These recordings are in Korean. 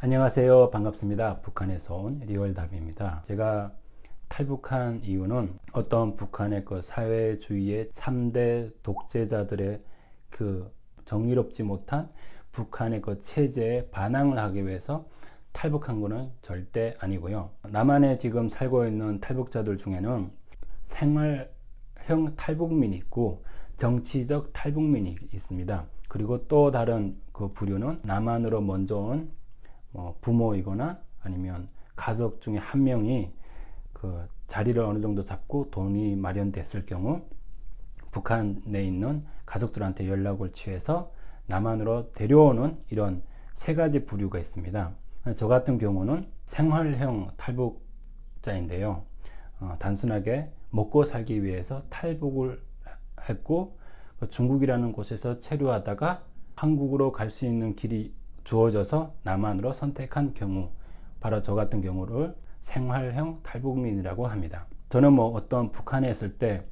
안녕하세요. 반갑습니다. 북한에서 온 리얼답입니다. 제가 탈북한 이유는 어떤 북한의 그 사회주의의 3대 독재자들의 그 정의롭지 못한 북한의 그 체제에 반항을 하기 위해서 탈북한 거는 절대 아니고요. 남한에 지금 살고 있는 탈북자들 중에는 생활형 탈북민이 있고 정치적 탈북민이 있습니다. 그리고 또 다른 그 부류는 남한으로 먼저 온 부모이거나 아니면 가족 중에 한 명이 그 자리를 어느 정도 잡고 돈이 마련됐을 경우 북한에 있는 가족들한테 연락을 취해서 남한으로 데려오는 이런 세 가지 부류가 있습니다. 저 같은 경우는 생활형 탈북자인데요. 단순하게 먹고 살기 위해서 탈북을 했고 중국이라는 곳에서 체류하다가 한국으로 갈 수 있는 길이 주어져서 남한으로 선택한 경우, 바로 저 같은 경우를 생활형 탈북민이라고 합니다. 저는 어떤 북한에 있을 때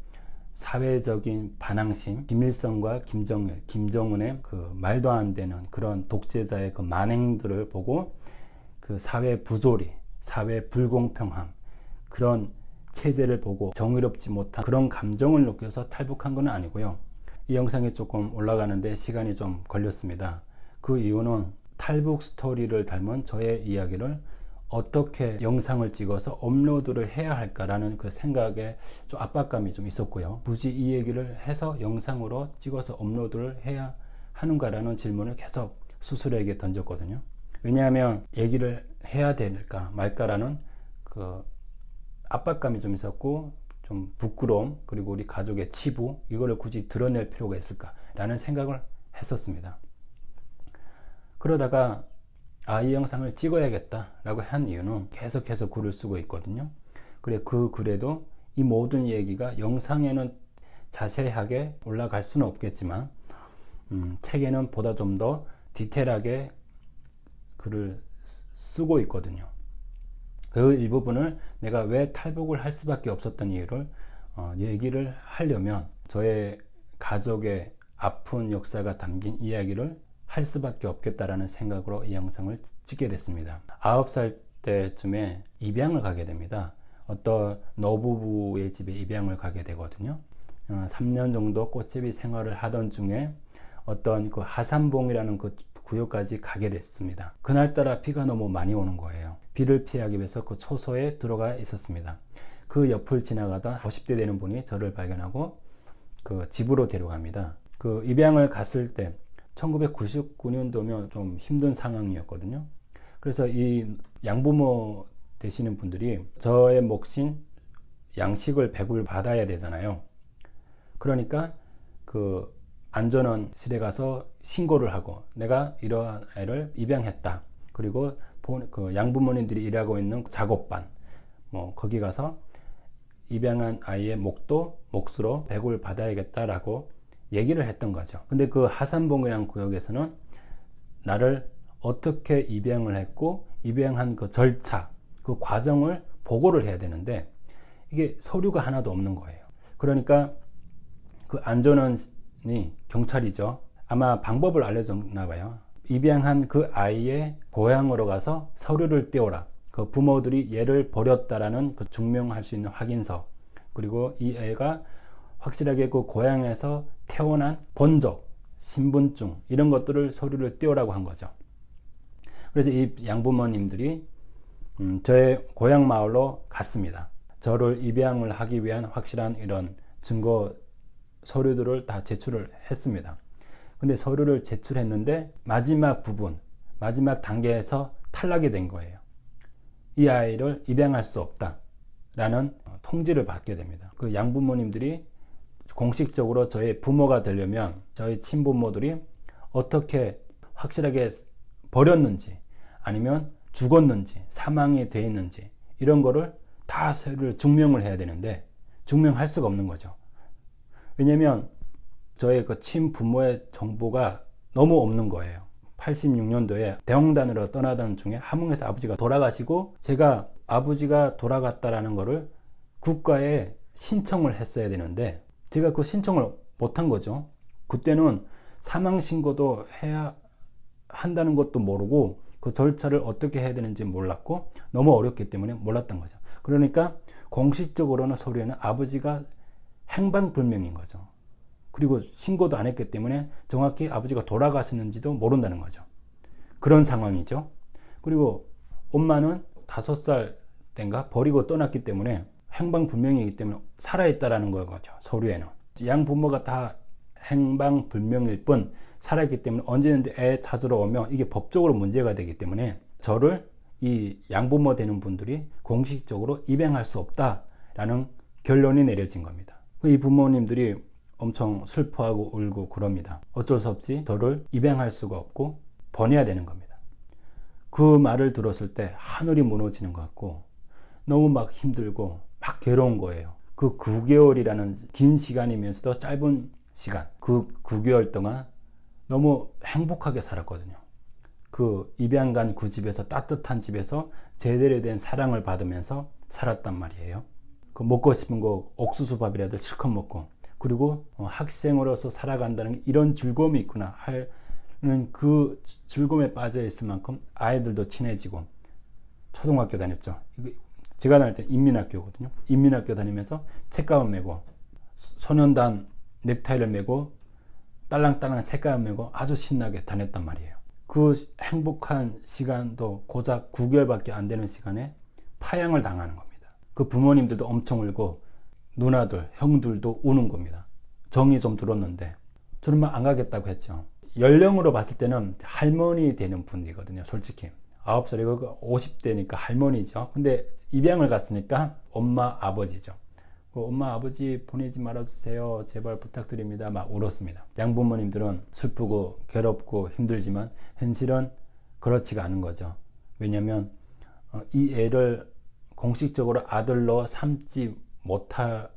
사회적인 반항심, 김일성과 김정일, 김정은의 그 말도 안 되는 그런 독재자의 그 만행들을 보고 그 사회 부조리, 사회 불공평함, 그런 체제를 보고 정의롭지 못한 그런 감정을 느껴서 탈북한 건 아니고요. 이 영상이 조금 올라가는데 시간이 좀 걸렸습니다. 그 이유는 탈북 스토리를 닮은 저의 이야기를 어떻게 영상을 찍어서 업로드를 해야 할까라는 그 생각에 좀 압박감이 좀 있었고요. 굳이 이 얘기를 해서 영상으로 찍어서 업로드를 해야 하는가라는 질문을 계속 스스로에게 던졌거든요. 왜냐하면 얘기를 해야 될까 말까라는 그 압박감이 좀 있었고, 좀 부끄러움, 그리고 우리 가족의 치부, 이거를 굳이 드러낼 필요가 있을까라는 생각을 했었습니다. 그러다가 이 영상을 찍어야겠다라고 한 이유는 계속해서 글을 쓰고 있거든요. 그래, 그 글에도 이 모든 얘기가 영상에는 자세하게 올라갈 수는 없겠지만 책에는 보다 좀 더 디테일하게 글을 쓰고 있거든요. 그 일부분을 내가 왜 탈북을 할 수밖에 없었던 이유를 얘기를 하려면 저의 가족의 아픈 역사가 담긴 이야기를 할 수밖에 없겠다라는 생각으로 이 영상을 찍게 됐습니다. 9살 때쯤에 입양을 가게 됩니다. 어떤 노부부의 집에 입양을 가게 되거든요. 3년 정도 꽃집이 생활을 하던 중에 어떤 그 하산봉이라는 그 구역까지 가게 됐습니다. 그날따라 비가 너무 많이 오는 거예요. 비를 피하기 위해서 그 초소에 들어가 있었습니다. 그 옆을 지나가다 50대 되는 분이 저를 발견하고 그 집으로 데려갑니다. 그 입양을 갔을 때 1999년도면 좀 힘든 상황이었거든요. 그래서 이 양부모 되시는 분들이 저의 몫인 양식을 배급을 받아야 되잖아요. 그러니까 그 안전원실에 가서 신고를 하고 내가 이러한 애를 입양했다. 그리고 그 양부모님들이 일하고 있는 작업반, 거기 가서 입양한 아이의 몫으로 배급을 받아야겠다라고 얘기를 했던 거죠. 근데 그 하산봉이라는 구역에서는 나를 어떻게 입양을 했고 입양한 그 절차, 그 과정을 보고를 해야 되는데 이게 서류가 하나도 없는 거예요. 그러니까 그 안전원이 경찰이죠. 아마 방법을 알려줬나 봐요. 입양한 그 아이의 고향으로 가서 서류를 떼오라. 그 부모들이 얘를 버렸다라는 그 증명할 수 있는 확인서, 그리고 이 애가 확실하게 그 고향에서 태어난 본적, 신분증, 이런 것들을 서류를 떼오라고 한 거죠. 그래서 이 양부모님들이 저의 고향 마을로 갔습니다. 저를 입양을 하기 위한 확실한 이런 증거 서류들을 다 제출을 했습니다. 근데 서류를 제출했는데 마지막 부분, 마지막 단계에서 탈락이 된 거예요. 이 아이를 입양할 수 없다라는 통지를 받게 됩니다. 그 양부모님들이 공식적으로 저의 부모가 되려면 저희 친부모들이 어떻게 확실하게 버렸는지 아니면 죽었는지 사망이 되어 있는지 이런 거를 다 서류를 증명을 해야 되는데 증명할 수가 없는 거죠. 왜냐면 저의 그 친부모의 정보가 너무 없는 거예요. 86년도에 대홍단으로 떠나던 중에 함흥에서 아버지가 돌아가시고 제가 아버지가 돌아갔다라는 거를 국가에 신청을 했어야 되는데 제가 그 신청을 못한 거죠. 그때는 사망신고도 해야 한다는 것도 모르고 그 절차를 어떻게 해야 되는지 몰랐고 너무 어렵기 때문에 몰랐던 거죠. 그러니까 공식적으로는 서류에는 아버지가 행방불명인 거죠. 그리고 신고도 안 했기 때문에 정확히 아버지가 돌아가셨는지도 모른다는 거죠. 그런 상황이죠. 그리고 엄마는 5살 땐가 버리고 떠났기 때문에 행방불명이기 때문에 살아있다라는 거죠. 서류에는. 양부모가 다 행방불명일 뿐 살아있기 때문에 언제든지 애 찾으러 오면 이게 법적으로 문제가 되기 때문에 저를 이 양부모 되는 분들이 공식적으로 입양할 수 없다라는 결론이 내려진 겁니다. 이 부모님들이 엄청 슬퍼하고 울고 그럽니다. 어쩔 수 없이 저를 입양할 수가 없고 보내야 되는 겁니다. 그 말을 들었을 때 하늘이 무너지는 것 같고 너무 막 힘들고 막 괴로운 거예요. 그 9개월이라는 긴 시간이면서도 짧은 시간, 그 9개월 동안 너무 행복하게 살았거든요. 그 입양간 그 집에서, 따뜻한 집에서 제대로 된 사랑을 받으면서 살았단 말이에요. 그 먹고 싶은 거 옥수수밥이라도 실컷 먹고, 그리고 학생으로서 살아간다는 이런 즐거움이 있구나 하는 그 즐거움에 빠져 있을 만큼 아이들도 친해지고. 초등학교 다녔죠. 제가 다닐 때 인민학교거든요. 인민학교 다니면서 책가방 메고 소년단 넥타이를 메고 딸랑딸랑 책가방 메고 아주 신나게 다녔단 말이에요. 그 행복한 시간도 고작 9개월밖에 안 되는 시간에 파양을 당하는 겁니다. 그 부모님들도 엄청 울고 누나들, 형들도 우는 겁니다. 정이 좀 들었는데 저는 막 안 가겠다고 했죠. 연령으로 봤을 때는 할머니 되는 분이거든요. 솔직히 9살이고 50대니까 할머니죠. 근데 입양을 갔으니까 엄마 아버지죠. 엄마 아버지 보내지 말아주세요, 제발 부탁드립니다, 막 울었습니다. 양부모님들은 슬프고 괴롭고 힘들지만 현실은 그렇지가 않은 거죠. 왜냐하면 이 애를 공식적으로 아들로 삼지 못할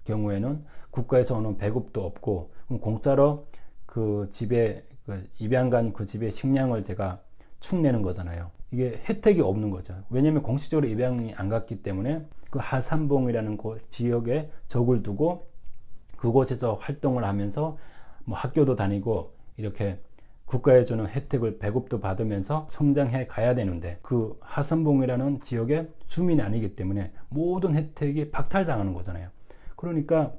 경우에는 국가에서 오는 배급도 없고 공짜로 그 집에 입양간 그 집의 식량을 제가 축내는 거잖아요. 이게 혜택이 없는 거죠. 왜냐하면 공식적으로 입양이 안 갔기 때문에 그 하산봉이라는 그 지역에 적을 두고 그곳에서 활동을 하면서 뭐 학교도 다니고 이렇게 국가에 주는 혜택을 배급도 받으면서 성장해 가야 되는데 그 하산봉이라는 지역의 주민이 아니기 때문에 모든 혜택이 박탈당하는 거잖아요. 그러니까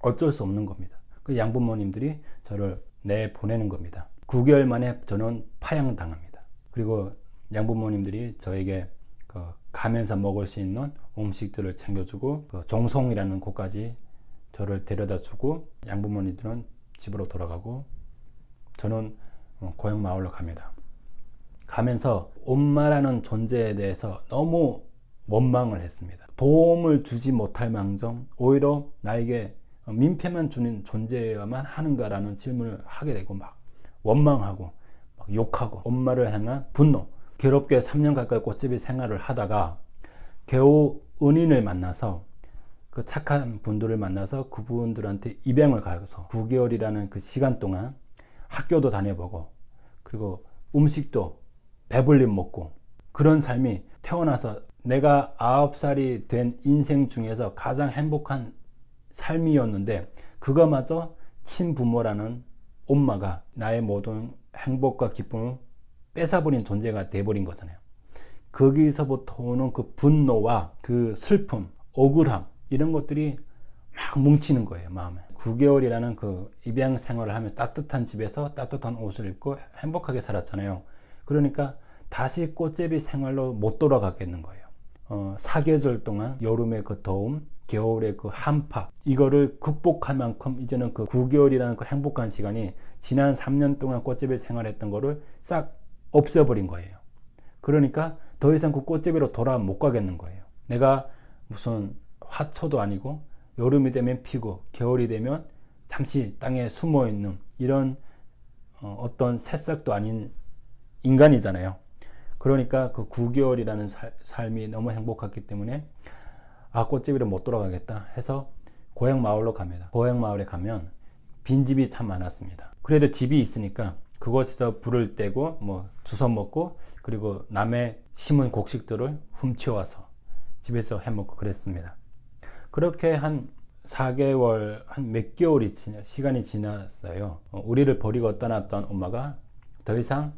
어쩔 수 없는 겁니다. 그 양부모님들이 저를 내보내는 겁니다. 9개월 만에 저는 파양당합니다. 그리고 양부모님들이 저에게 가면서 먹을 수 있는 음식들을 챙겨주고 종송이라는 곳까지 저를 데려다 주고 양부모님들은 집으로 돌아가고 저는 고향 마을로 갑니다. 가면서 엄마라는 존재에 대해서 너무 원망을 했습니다. 도움을 주지 못할 망정 오히려 나에게 민폐만 주는 존재여야만 하는가라는 질문을 하게 되고 막 원망하고 막 욕하고 엄마를 향한 분노. 괴롭게 3년 가까이 꽃집이 생활을 하다가 겨우 은인을 만나서 그 착한 분들을 만나서 그분들한테 입양을 가서 9개월이라는 그 시간 동안 학교도 다녀보고 그리고 음식도 배불리 먹고 그런 삶이 태어나서 내가 9살이 된 인생 중에서 가장 행복한 삶이었는데 그거마저 친부모라는 엄마가 나의 모든 행복과 기쁨을 뺏어버린 존재가 돼버린 거잖아요. 거기서부터 오는 그 분노와 그 슬픔, 억울함 이런 것들이 막 뭉치는 거예요, 마음에. 9개월이라는 그 입양 생활을 하며 따뜻한 집에서 따뜻한 옷을 입고 행복하게 살았잖아요. 그러니까 다시 꽃제비 생활로 못 돌아가겠는 거예요. 4계절 동안 여름의 그 더움, 겨울의 그 한파 이거를 극복할 만큼 이제는 그 9개월이라는 그 행복한 시간이 지난 3년 동안 꽃제비 생활했던 거를 싹 없애버린 거예요. 그러니까 더 이상 그 꽃제비로 돌아 못 가겠는 거예요. 내가 무슨 화초도 아니고 여름이 되면 피고 겨울이 되면 잠시 땅에 숨어 있는 이런 어떤 새싹도 아닌 인간이잖아요. 그러니까 그 9개월이라는 삶이 너무 행복했기 때문에 꽃제비로 못 돌아가겠다 해서 고향 마을로 갑니다. 고향 마을에 가면 빈집이 참 많았습니다. 그래도 집이 있으니까 그곳에서 불을 떼고 뭐 주워 먹고 그리고 남의 심은 곡식들을 훔쳐와서 집에서 해먹고 그랬습니다. 그렇게 한 4개월 한 몇 개월이 시간이 지났어요. 우리를 버리고 떠났던 엄마가 더 이상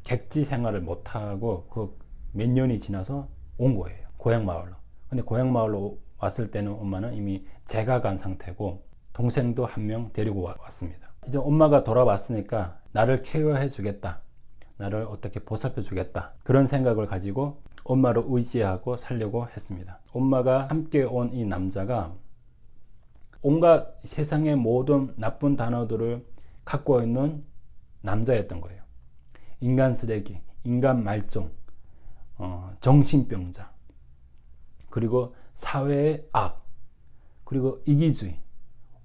객지 생활을 못하고 그 몇 년이 지나서 온 거예요. 고향 마을로. 근데 고향 마을로 왔을 때는 엄마는 이미 재가 간 상태고 동생도 한 명 데리고 왔습니다. 이제 엄마가 돌아왔으니까 나를 케어해 주겠다. 나를 어떻게 보살펴 주겠다. 그런 생각을 가지고 엄마를 의지하고 살려고 했습니다. 엄마가 함께 온 이 남자가 온갖 세상의 모든 나쁜 단어들을 갖고 있는 남자였던 거예요. 인간 쓰레기, 인간 말종, 정신병자, 그리고 사회의 악, 그리고 이기주의,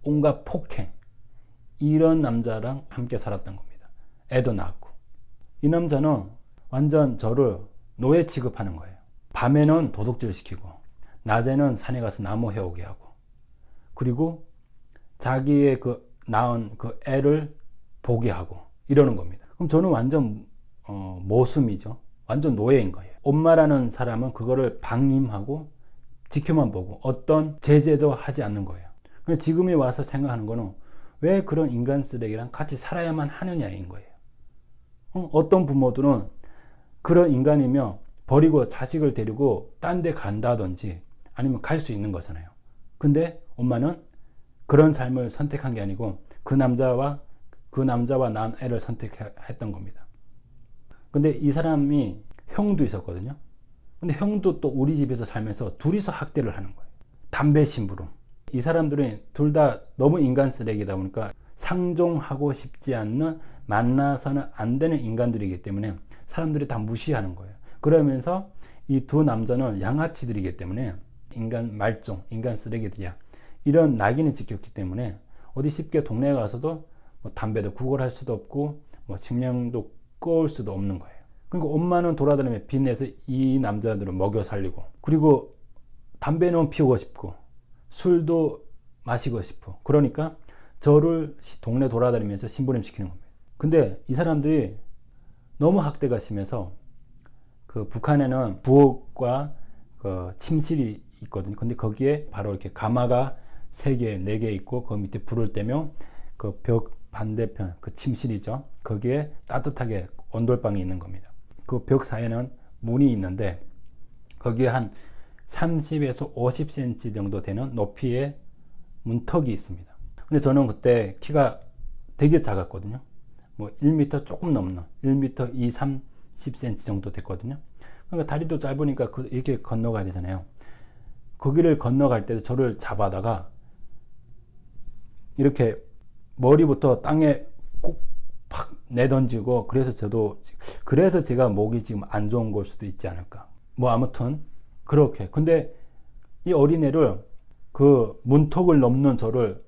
온갖 폭행, 이런 남자랑 함께 살았던 겁니다. 애도 낳고. 이 남자는 완전 저를 노예 취급하는 거예요. 밤에는 도둑질 시키고 낮에는 산에 가서 나무 해오게 하고, 그리고 자기의 그 낳은 그 애를 보게 하고 이러는 겁니다. 그럼 저는 완전 모순이죠. 완전 노예인 거예요. 엄마라는 사람은 그거를 방임하고 지켜만 보고 어떤 제재도 하지 않는 거예요. 근데 지금에 와서 생각하는 거는 왜 그런 인간 쓰레기랑 같이 살아야만 하느냐인 거예요. 어떤 부모들은 그런 인간이며 버리고 자식을 데리고 딴 데 간다든지 아니면 갈 수 있는 거잖아요. 근데 엄마는 그런 삶을 선택한 게 아니고 그 남자와 낳은 애를 선택했던 겁니다. 근데 이 사람이 형도 있었거든요. 근데 형도 또 우리 집에서 살면서 둘이서 학대를 하는 거예요. 담배 심부름. 이 사람들은 둘 다 너무 인간 쓰레기다 보니까 상종하고 싶지 않는, 만나서는 안 되는 인간들이기 때문에 사람들이 다 무시하는 거예요. 그러면서 이 두 남자는 양아치들이기 때문에 인간 말종, 인간 쓰레기들이야, 이런 낙인이 찍혔기 때문에 어디 쉽게 동네에 가서도 뭐 담배도 구걸할 수도 없고 뭐 식량도 꺼올 수도 없는 거예요. 그러니까 엄마는 돌아다니며 빚내서 이 남자들을 먹여 살리고, 그리고 담배는 피우고 싶고 술도 마시고 싶어. 그러니까 저를 동네 돌아다니면서 심부름 시키는 겁니다. 근데 이 사람들이 너무 학대가 심해서 그 북한에는 부엌과 그 침실이 있거든요. 근데 거기에 바로 이렇게 가마가 3개, 4개 있고 그 밑에 불을 떼면 그 벽 반대편, 그 침실이죠. 거기에 따뜻하게 온돌방이 있는 겁니다. 그 벽 사이에는 문이 있는데 거기에 한 30에서 50cm 정도 되는 높이의 문턱이 있습니다. 근데 저는 그때 키가 되게 작았거든요. 뭐 1m 조금 넘는 1m 2, 30cm 정도 됐거든요. 그러니까 다리도 짧으니까 이렇게 건너가야 되잖아요. 거기를 건너갈 때도 저를 잡아다가 이렇게 머리부터 땅에 꼭 팍 내던지고, 그래서 제가 목이 지금 안 좋은 걸 수도 있지 않을까. 뭐 아무튼 그렇게. 근데 이 어린애를, 그 문턱을 넘는 저를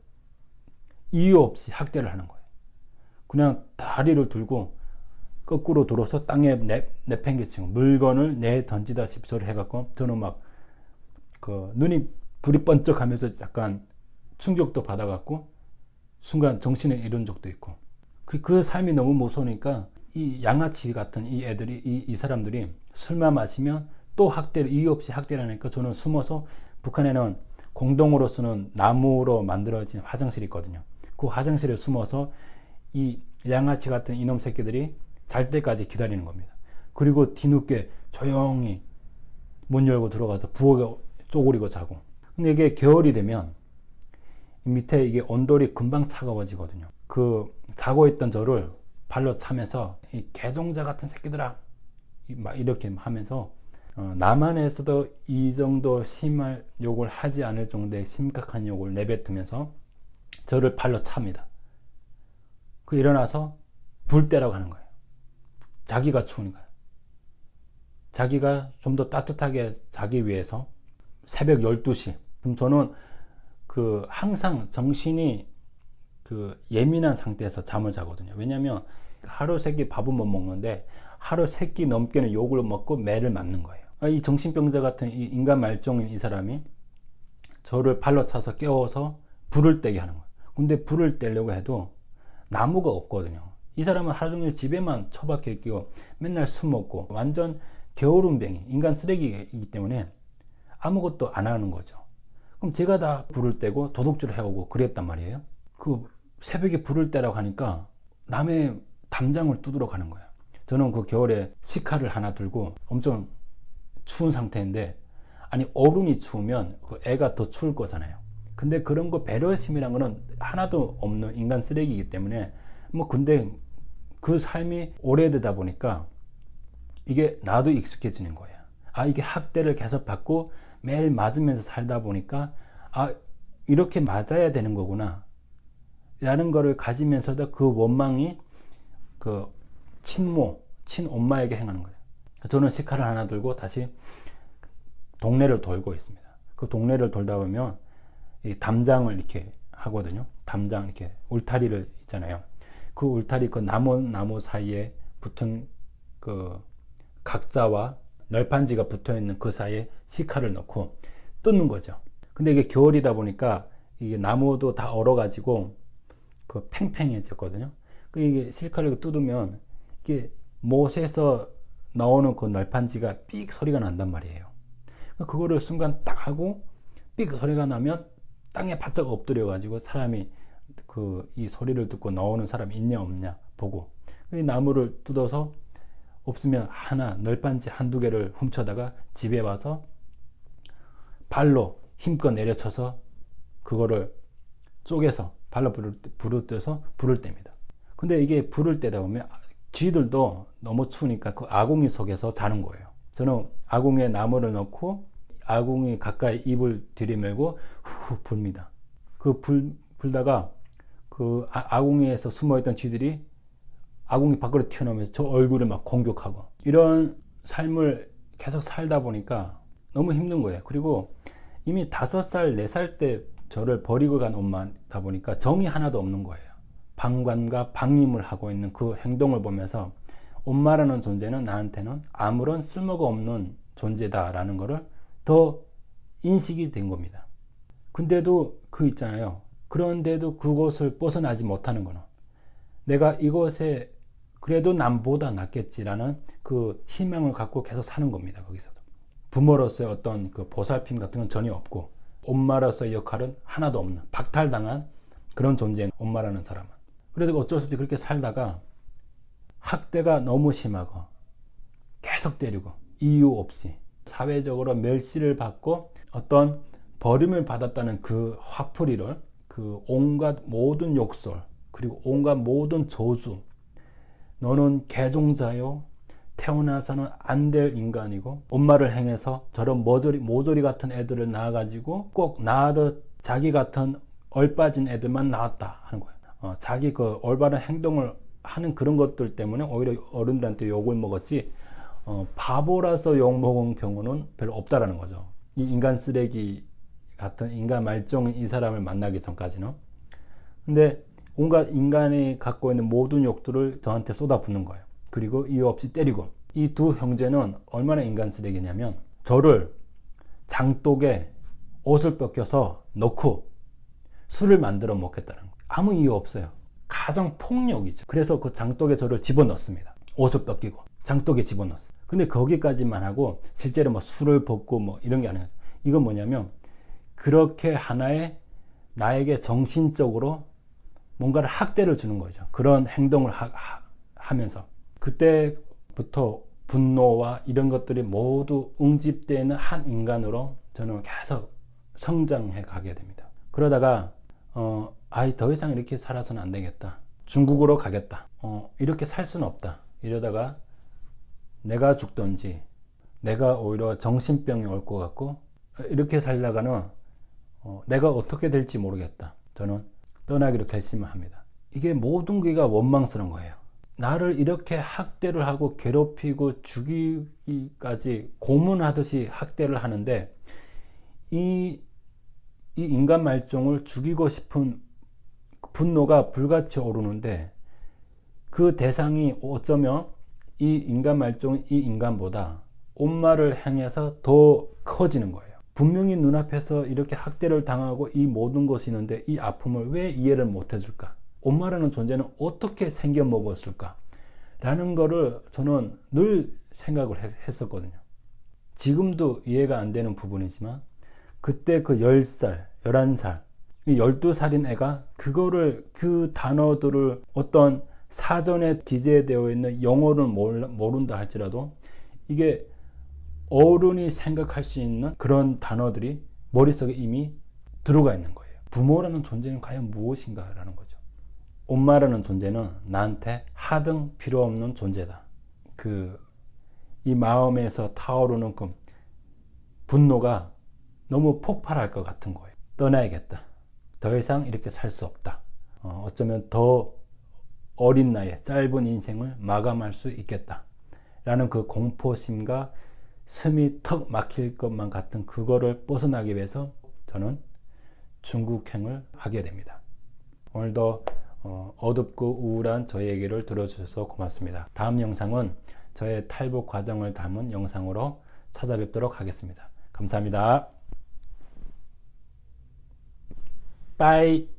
이유 없이 학대를 하는 거예요. 그냥 다리를 들고 거꾸로 들어서 땅에 내팽개치고 물건을 내던지다시피 저를 해갖고, 저는 막 그 눈이 불이 번쩍하면서 약간 충격도 받아갖고 순간 정신을 잃은 적도 있고, 그 삶이 너무 무서우니까 이 양아치 같은 이 애들이, 이 사람들이 술만 마시면 또 학대를, 이유 없이 학대를 하니까 저는 숨어서, 북한에는 공동으로 쓰는 나무로 만들어진 화장실이 있거든요. 그 화장실에 숨어서 이 양아치 같은 이놈 새끼들이 잘 때까지 기다리는 겁니다. 그리고 뒤늦게 조용히 문 열고 들어가서 부엌에 쪼그리고 자고. 근데 이게 겨울이 되면 밑에 이게 온돌이 금방 차가워지거든요. 그 자고 있던 저를 발로 차면서 이 개종자 같은 새끼들아 막 이렇게 하면서, 남한에서도 이 정도 심할 욕을 하지 않을 정도의 심각한 욕을 내뱉으면서 저를 발로 찹니다. 그 일어나서 불 떼라고 하는 거예요. 자기가 추우니까. 자기가 좀 더 따뜻하게 자기 위해서. 새벽 12시. 그럼 저는 항상 정신이 예민한 상태에서 잠을 자거든요. 왜냐면 하루 3끼 밥은 못 먹는데 하루 3끼 넘게는 욕을 먹고 매를 맞는 거예요. 이 정신병자 같은 이 인간 말종인 이 사람이 저를 발로 차서 깨워서 불을 떼게 하는 거예요. 근데 불을 떼려고 해도 나무가 없거든요. 이 사람은 하루 종일 집에만 처박혀 있고 맨날 술 먹고 완전 게으름뱅이, 인간 쓰레기이기 때문에 아무것도 안 하는 거죠. 그럼 제가 다 불을 떼고 도둑질을 해오고 그랬단 말이에요. 그 새벽에 불을 떼라고 하니까 남의 담장을 두드러 가는 거예요. 저는 그 겨울에 시카를 하나 들고 엄청 추운 상태인데, 아니 어른이 추우면 그 애가 더 추울 거잖아요. 근데 그런 거 배려심이란 거는 하나도 없는 인간 쓰레기이기 때문에 뭐, 근데 그 삶이 오래되다 보니까 이게 나도 익숙해지는 거예요. 아, 이게 학대를 계속 받고 매일 맞으면서 살다 보니까 아, 이렇게 맞아야 되는 거구나 라는 거를 가지면서도 그 원망이 그 친엄마에게 행하는 거예요. 저는 시카를 하나 들고 다시 동네를 돌고 있습니다. 그 동네를 돌다 보면 이 담장을 이렇게 하거든요. 담장, 이렇게 울타리를 있잖아요. 그 울타리 그 나무 사이에 붙은 그 각자와 널판지가 붙어 있는 그 사이에 시카를 넣고 뜯는 거죠. 근데 이게 겨울이다 보니까 이게 나무도 다 얼어가지고 그 팽팽해졌거든요. 이게 시카를 뜯으면 이게 못에서 나오는 그 널판지가 삑 소리가 난단 말이에요. 그거를 순간 딱 하고 삑 소리가 나면 땅에 바짝 엎드려가지고 사람이 이 소리를 듣고 나오는 사람이 있냐 없냐 보고, 이 나무를 뜯어서 없으면 하나, 널빤지 한두 개를 훔쳐다가 집에 와서 발로 힘껏 내려쳐서 그거를 쪼개서 발로 불을 떼서 불을 뗍니다. 근데 이게 불을 떼다 보면 쥐들도 너무 추우니까 그 아궁이 속에서 자는 거예요. 저는 아궁이에 나무를 넣고 아궁이 가까이 입을 들이밀고 후 불니다. 그 불다가 그 아궁이에서 숨어있던 쥐들이 아궁이 밖으로 튀어나오면서 저 얼굴을 막 공격하고, 이런 삶을 계속 살다 보니까 너무 힘든 거예요. 그리고 이미 5살, 4살 때 저를 버리고 간 엄마다 보니까 정이 하나도 없는 거예요. 방관과 방임을 하고 있는 그 행동을 보면서 엄마라는 존재는 나한테는 아무런 쓸모가 없는 존재다라는 거를 더 인식이 된 겁니다. 근데도 있잖아요. 그런데도 그곳을 벗어나지 못하는 거는 내가 이곳에 그래도 남보다 낫겠지라는 그 희망을 갖고 계속 사는 겁니다. 거기서도 부모로서의 어떤 그 보살핌 같은 건 전혀 없고, 엄마로서의 역할은 하나도 없는 박탈당한 그런 존재인 엄마라는 사람은. 그래도 어쩔 수 없이 그렇게 살다가 학대가 너무 심하고 계속 때리고 이유 없이 사회적으로 멸시를 받고 어떤 버림을 받았다는 그 화풀이를, 그 온갖 모든 욕설 그리고 온갖 모든 저주, 너는 개종자요, 태어나서는 안 될 인간이고, 엄마를 행해서 저런 모조리 같은 애들을 낳아가지고 꼭 낳아도 자기 같은 얼빠진 애들만 낳았다 하는 거예요. 자기 그 올바른 행동을 하는 그런 것들 때문에 오히려 어른들한테 욕을 먹었지, 바보라서 욕 먹은 경우는 별로 없다라는 거죠. 이 인간 쓰레기 같은 인간 말종인 이 사람을 만나기 전까지는. 근데 온갖 인간이 갖고 있는 모든 욕들을 저한테 쏟아붓는 거예요. 그리고 이유 없이 때리고. 이 두 형제는 얼마나 인간 쓰레기냐면 저를 장독에 옷을 벗겨서 넣고 술을 만들어 먹겠다는 거예요. 아무 이유 없어요. 가정 폭력이죠. 그래서 그 장독에 저를 집어넣습니다. 옷을 벗기고 장독에 집어넣었어요. 근데 거기까지만 하고 실제로 뭐 술을 벗고 뭐 이런 게 아니에요. 이건 뭐냐면 그렇게 하나의 나에게 정신적으로 뭔가를 학대를 주는 거죠. 그런 행동을 하면서 그때부터 분노와 이런 것들이 모두 응집되는 한 인간으로 저는 계속 성장해 가게 됩니다. 그러다가 더 이상 이렇게 살아서는 안 되겠다. 중국으로 가겠다. 이렇게 살 수는 없다. 이러다가 내가 죽든지 내가 오히려 정신병이 올 것 같고, 이렇게 살다가는 내가 어떻게 될지 모르겠다. 저는 떠나기로 결심을 합니다. 이게 모든 게가 원망스러운 거예요. 나를 이렇게 학대를 하고 괴롭히고 죽이기까지 고문하듯이 학대를 하는데, 이 인간 말종을 죽이고 싶은 분노가 불같이 오르는데, 그 대상이 어쩌면 이 인간 말종은 이 인간보다 엄마를 향해서 더 커지는 거예요. 분명히 눈앞에서 이렇게 학대를 당하고 이 모든 것이 있는데 이 아픔을 왜 이해를 못 해줄까? 엄마라는 존재는 어떻게 생겨 먹었을까? 라는 거를 저는 늘 생각을 했었거든요. 지금도 이해가 안 되는 부분이지만 그때 그 10살, 11살, 12살인 애가 그거를, 그 단어들을 어떤 사전에 기재되어 있는 영어를 모른다 할지라도 이게 어른이 생각할 수 있는 그런 단어들이 머릿속에 이미 들어가 있는 거예요. 부모라는 존재는 과연 무엇인가 라는 거죠. 엄마라는 존재는 나한테 하등 필요 없는 존재다. 이 마음에서 타오르는 그 분노가 너무 폭발할 것 같은 거예요. 떠나야겠다. 더 이상 이렇게 살 수 없다. 어쩌면 더 어린 나이에 짧은 인생을 마감할 수 있겠다. 라는 그 공포심과 숨이 턱 막힐 것만 같은 그거를 벗어나기 위해서 저는 중국행을 하게 됩니다. 오늘도 어둡고 우울한 저의 얘기를 들어주셔서 고맙습니다. 다음 영상은 저의 탈북 과정을 담은 영상으로 찾아뵙도록 하겠습니다. 감사합니다. 빠이.